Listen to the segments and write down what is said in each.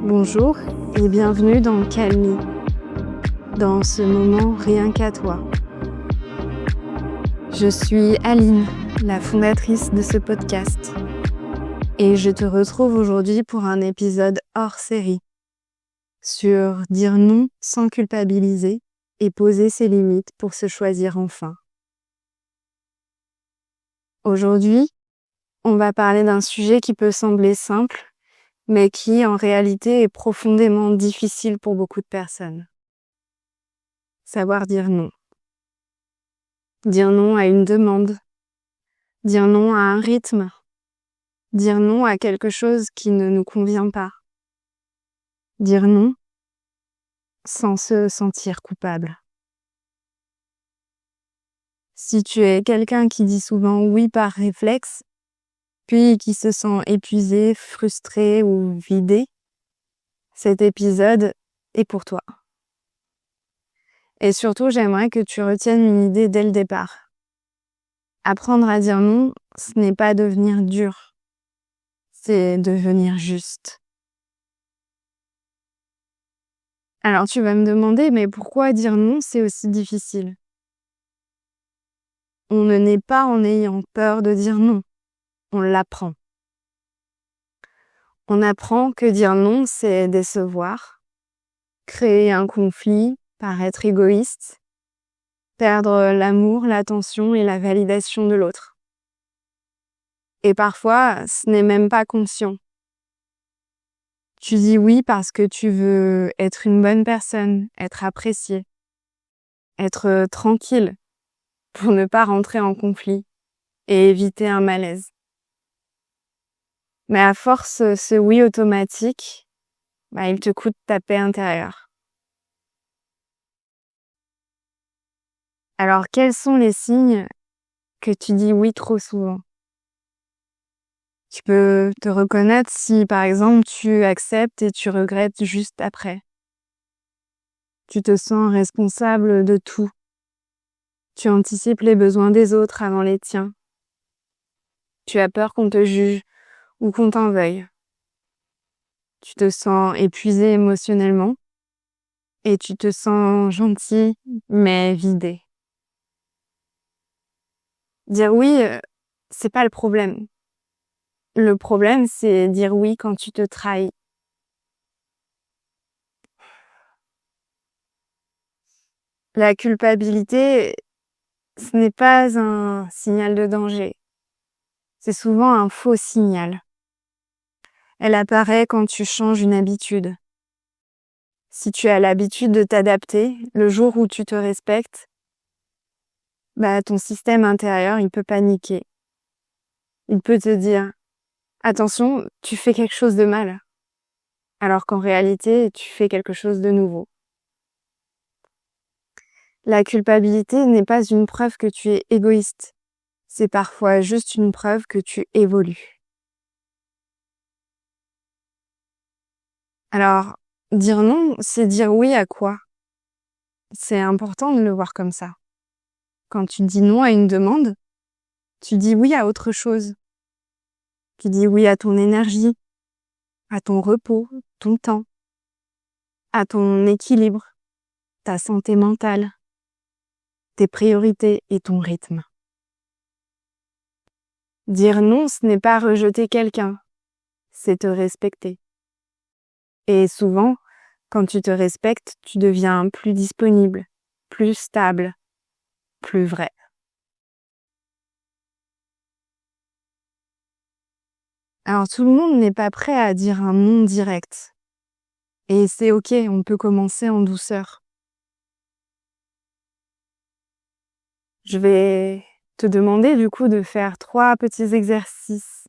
Bonjour et bienvenue dans Calmie, dans ce moment rien qu'à toi. Je suis Aline, la fondatrice de ce podcast, et je te retrouve aujourd'hui pour un épisode hors série sur dire non sans culpabiliser et poser ses limites pour se choisir enfin. Aujourd'hui, on va parler d'un sujet qui peut sembler simple, mais qui en réalité est profondément difficile pour beaucoup de personnes. Savoir dire non. Dire non à une demande. Dire non à un rythme. Dire non à quelque chose qui ne nous convient pas. Dire non sans se sentir coupable. Si tu es quelqu'un qui dit souvent oui par réflexe, puis qui se sent épuisé, frustré ou vidé, cet épisode est pour toi. Et surtout, j'aimerais que tu retiennes une idée dès le départ. Apprendre à dire non, ce n'est pas devenir dur, c'est devenir juste. Alors tu vas me demander, mais pourquoi dire non, c'est aussi difficile ? On ne naît pas en ayant peur de dire non, on l'apprend. On apprend que dire non, c'est décevoir, créer un conflit, paraître égoïste, perdre l'amour, l'attention et la validation de l'autre. Et parfois, ce n'est même pas conscient. Tu dis oui parce que tu veux être une bonne personne, être apprécié, être tranquille pour ne pas rentrer en conflit et éviter un malaise. Mais à force, ce oui automatique, il te coûte ta paix intérieure. Alors, quels sont les signes que tu dis oui trop souvent ? Tu peux te reconnaître si, par exemple, tu acceptes et tu regrettes juste après. Tu te sens responsable de tout. Tu anticipes les besoins des autres avant les tiens. Tu as peur qu'on te juge ou qu'on t'en veuille. Tu te sens épuisé émotionnellement et tu te sens gentil mais vidé. Dire oui, c'est pas le problème. Le problème, c'est dire oui quand tu te trahis. La culpabilité, ce n'est pas un signal de danger. C'est souvent un faux signal. Elle apparaît quand tu changes une habitude. Si tu as l'habitude de t'adapter, le jour où tu te respectes, ton système intérieur, il peut paniquer. Il peut te dire « Attention, tu fais quelque chose de mal », alors qu'en réalité, tu fais quelque chose de nouveau. La culpabilité n'est pas une preuve que tu es égoïste. C'est parfois juste une preuve que tu évolues. Alors, dire non, c'est dire oui à quoi ? C'est important de le voir comme ça. Quand tu dis non à une demande, tu dis oui à autre chose. Tu dis oui à ton énergie, à ton repos, ton temps, à ton équilibre, ta santé mentale, tes priorités et ton rythme. Dire non, ce n'est pas rejeter quelqu'un, c'est te respecter. Et souvent, quand tu te respectes, tu deviens plus disponible, plus stable, plus vrai. Alors tout le monde n'est pas prêt à dire un non direct. Et c'est ok, on peut commencer en douceur. Je vais te demander du coup de faire 3 petits exercices,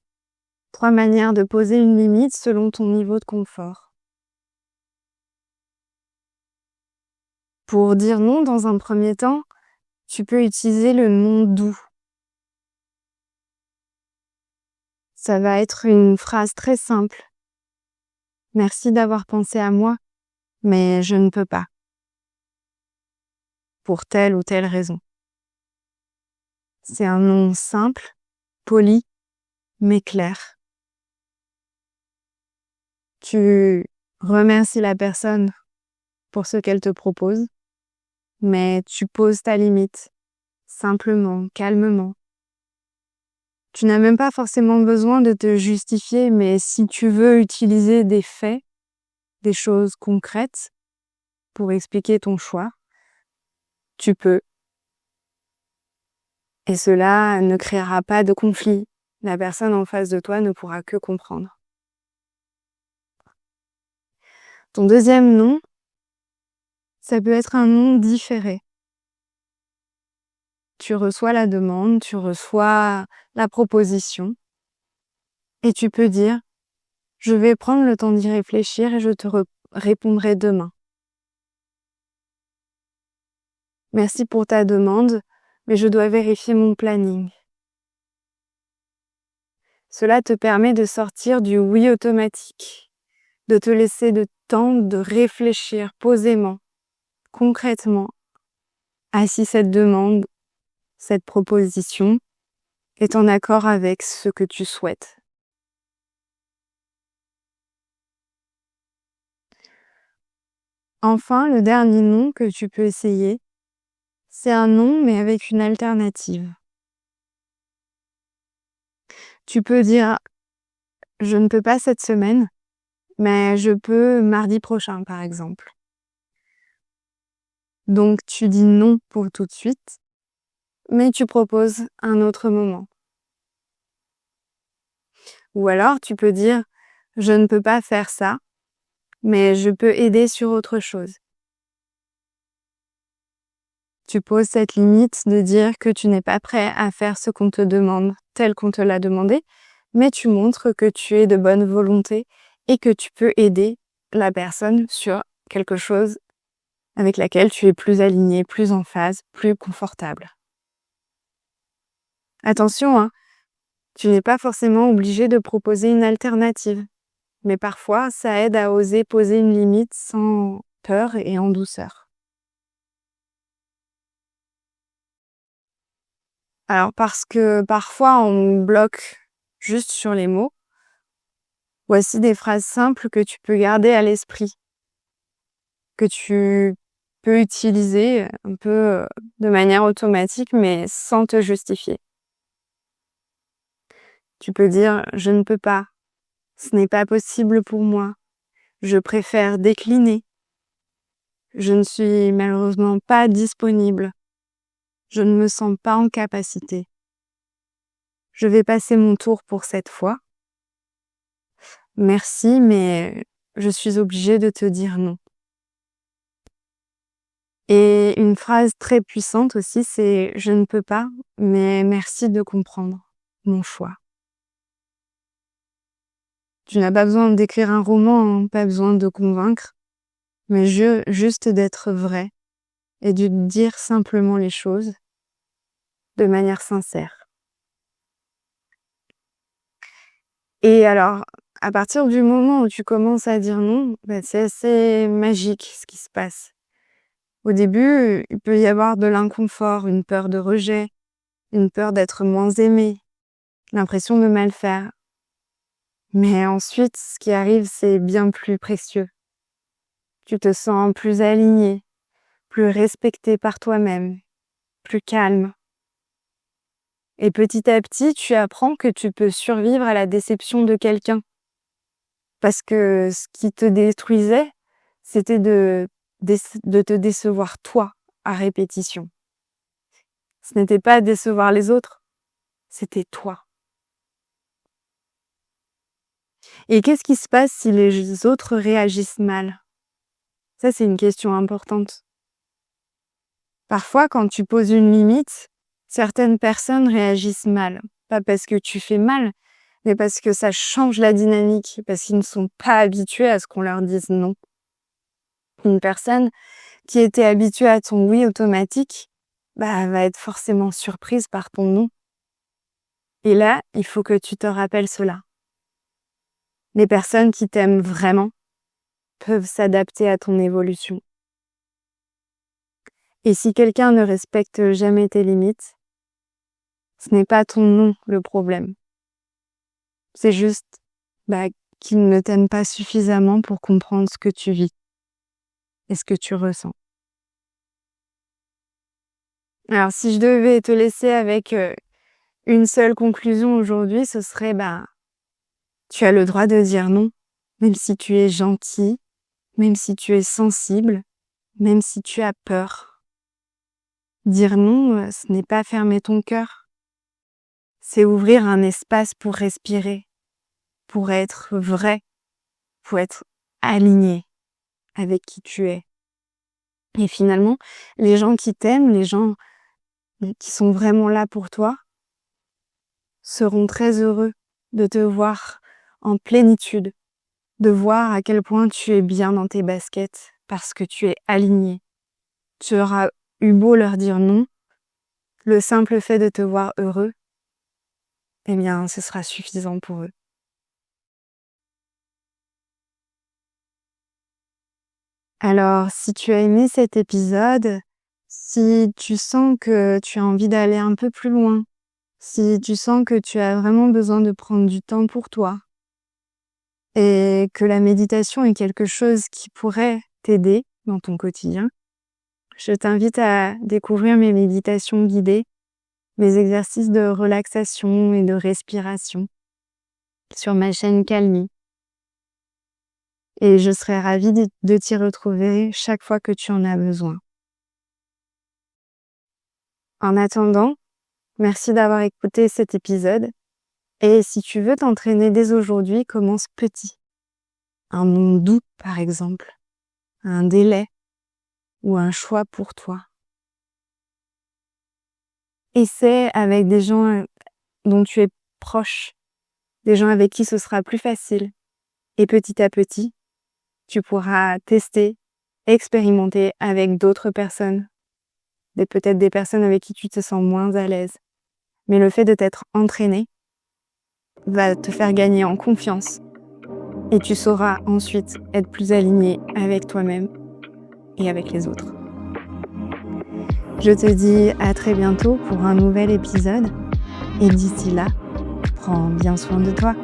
3 manières de poser une limite selon ton niveau de confort. Pour dire non dans un premier temps, tu peux utiliser le non doux. Ça va être une phrase très simple. Merci d'avoir pensé à moi, mais je ne peux pas. Pour telle ou telle raison. C'est un non simple, poli, mais clair. Tu remercies la personne pour ce qu'elle te propose, mais tu poses ta limite, simplement, calmement. Tu n'as même pas forcément besoin de te justifier, mais si tu veux utiliser des faits, des choses concrètes pour expliquer ton choix, tu peux. Et cela ne créera pas de conflit. La personne en face de toi ne pourra que comprendre. Ton deuxième non, ça peut être un non différé. Tu reçois la demande, tu reçois la proposition, et tu peux dire « Je vais prendre le temps d'y réfléchir et je te répondrai demain. Merci pour ta demande, mais je dois vérifier mon planning. » Cela te permet de sortir du oui automatique, de te laisser le temps de réfléchir posément, concrètement, à si cette demande, cette proposition est en accord avec ce que tu souhaites. Enfin, le dernier non que tu peux essayer, c'est un non mais avec une alternative. Tu peux dire « Je ne peux pas cette semaine, mais je peux mardi prochain par exemple. » Donc tu dis non pour tout de suite, mais tu proposes un autre moment. Ou alors tu peux dire « Je ne peux pas faire ça, mais je peux aider sur autre chose. » Tu poses cette limite de dire que tu n'es pas prêt à faire ce qu'on te demande tel qu'on te l'a demandé, mais tu montres que tu es de bonne volonté et que tu peux aider la personne sur quelque chose avec laquelle tu es plus aligné, plus en phase, plus confortable. Attention, hein, tu n'es pas forcément obligé de proposer une alternative, mais parfois ça aide à oser poser une limite sans peur et en douceur. Alors parce que parfois on bloque juste sur les mots, voici des phrases simples que tu peux garder à l'esprit, que tu peux utiliser un peu de manière automatique mais sans te justifier. Tu peux dire « Je ne peux pas, ce n'est pas possible pour moi, je préfère décliner, je ne suis malheureusement pas disponible, je ne me sens pas en capacité, je vais passer mon tour pour cette fois. Merci, mais je suis obligée de te dire non. » Et une phrase très puissante aussi, c'est « Je ne peux pas, mais merci de comprendre mon choix. » Tu n'as pas besoin d'écrire un roman, hein, pas besoin de convaincre, mais juste d'être vrai et de dire simplement les choses de manière sincère. Et alors, à partir du moment où tu commences à dire non, c'est assez magique ce qui se passe. Au début, il peut y avoir de l'inconfort, une peur de rejet, une peur d'être moins aimé, l'impression de mal faire. Mais ensuite, ce qui arrive, c'est bien plus précieux. Tu te sens plus aligné, plus respecté par toi-même, plus calme. Et petit à petit, tu apprends que tu peux survivre à la déception de quelqu'un. Parce que ce qui te détruisait, c'était de te décevoir toi à répétition. Ce n'était pas décevoir les autres, c'était toi. Et qu'est-ce qui se passe si les autres réagissent mal? Ça, c'est une question importante. Parfois, quand tu poses une limite, certaines personnes réagissent mal. Pas parce que tu fais mal, mais parce que ça change la dynamique, parce qu'ils ne sont pas habitués à ce qu'on leur dise non. Une personne qui était habituée à ton oui automatique, va être forcément surprise par ton non. Et là, il faut que tu te rappelles cela. Les personnes qui t'aiment vraiment peuvent s'adapter à ton évolution. Et si quelqu'un ne respecte jamais tes limites, ce n'est pas ton non le problème. C'est juste qu'ils ne t'aiment pas suffisamment pour comprendre ce que tu vis et ce que tu ressens. Alors, si je devais te laisser avec une seule conclusion aujourd'hui, ce serait tu as le droit de dire non, même si tu es gentil, même si tu es sensible, même si tu as peur. Dire non, ce n'est pas fermer ton cœur. C'est ouvrir un espace pour respirer, pour être vrai, pour être aligné avec qui tu es. Et finalement, les gens qui t'aiment, les gens qui sont vraiment là pour toi, seront très heureux de te voir en plénitude, de voir à quel point tu es bien dans tes baskets parce que tu es aligné. Tu auras eu beau leur dire non, le simple fait de te voir heureux, ce sera suffisant pour eux. Alors, si tu as aimé cet épisode, si tu sens que tu as envie d'aller un peu plus loin, si tu sens que tu as vraiment besoin de prendre du temps pour toi et que la méditation est quelque chose qui pourrait t'aider dans ton quotidien, je t'invite à découvrir mes méditations guidées, mes exercices de relaxation et de respiration sur ma chaîne Calmy. Et je serai ravie de t'y retrouver chaque fois que tu en as besoin. En attendant, merci d'avoir écouté cet épisode. Et si tu veux t'entraîner dès aujourd'hui, commence petit. Un nom doux, par exemple. Un délai ou un choix pour toi. Essaie avec des gens dont tu es proche, des gens avec qui ce sera plus facile. Et petit à petit, tu pourras tester, expérimenter avec d'autres personnes. Peut-être des personnes avec qui tu te sens moins à l'aise. Mais le fait de t'être entraîné va te faire gagner en confiance. Et tu sauras ensuite être plus aligné avec toi-même et avec les autres. Je te dis à très bientôt pour un nouvel épisode. Et d'ici là, prends bien soin de toi.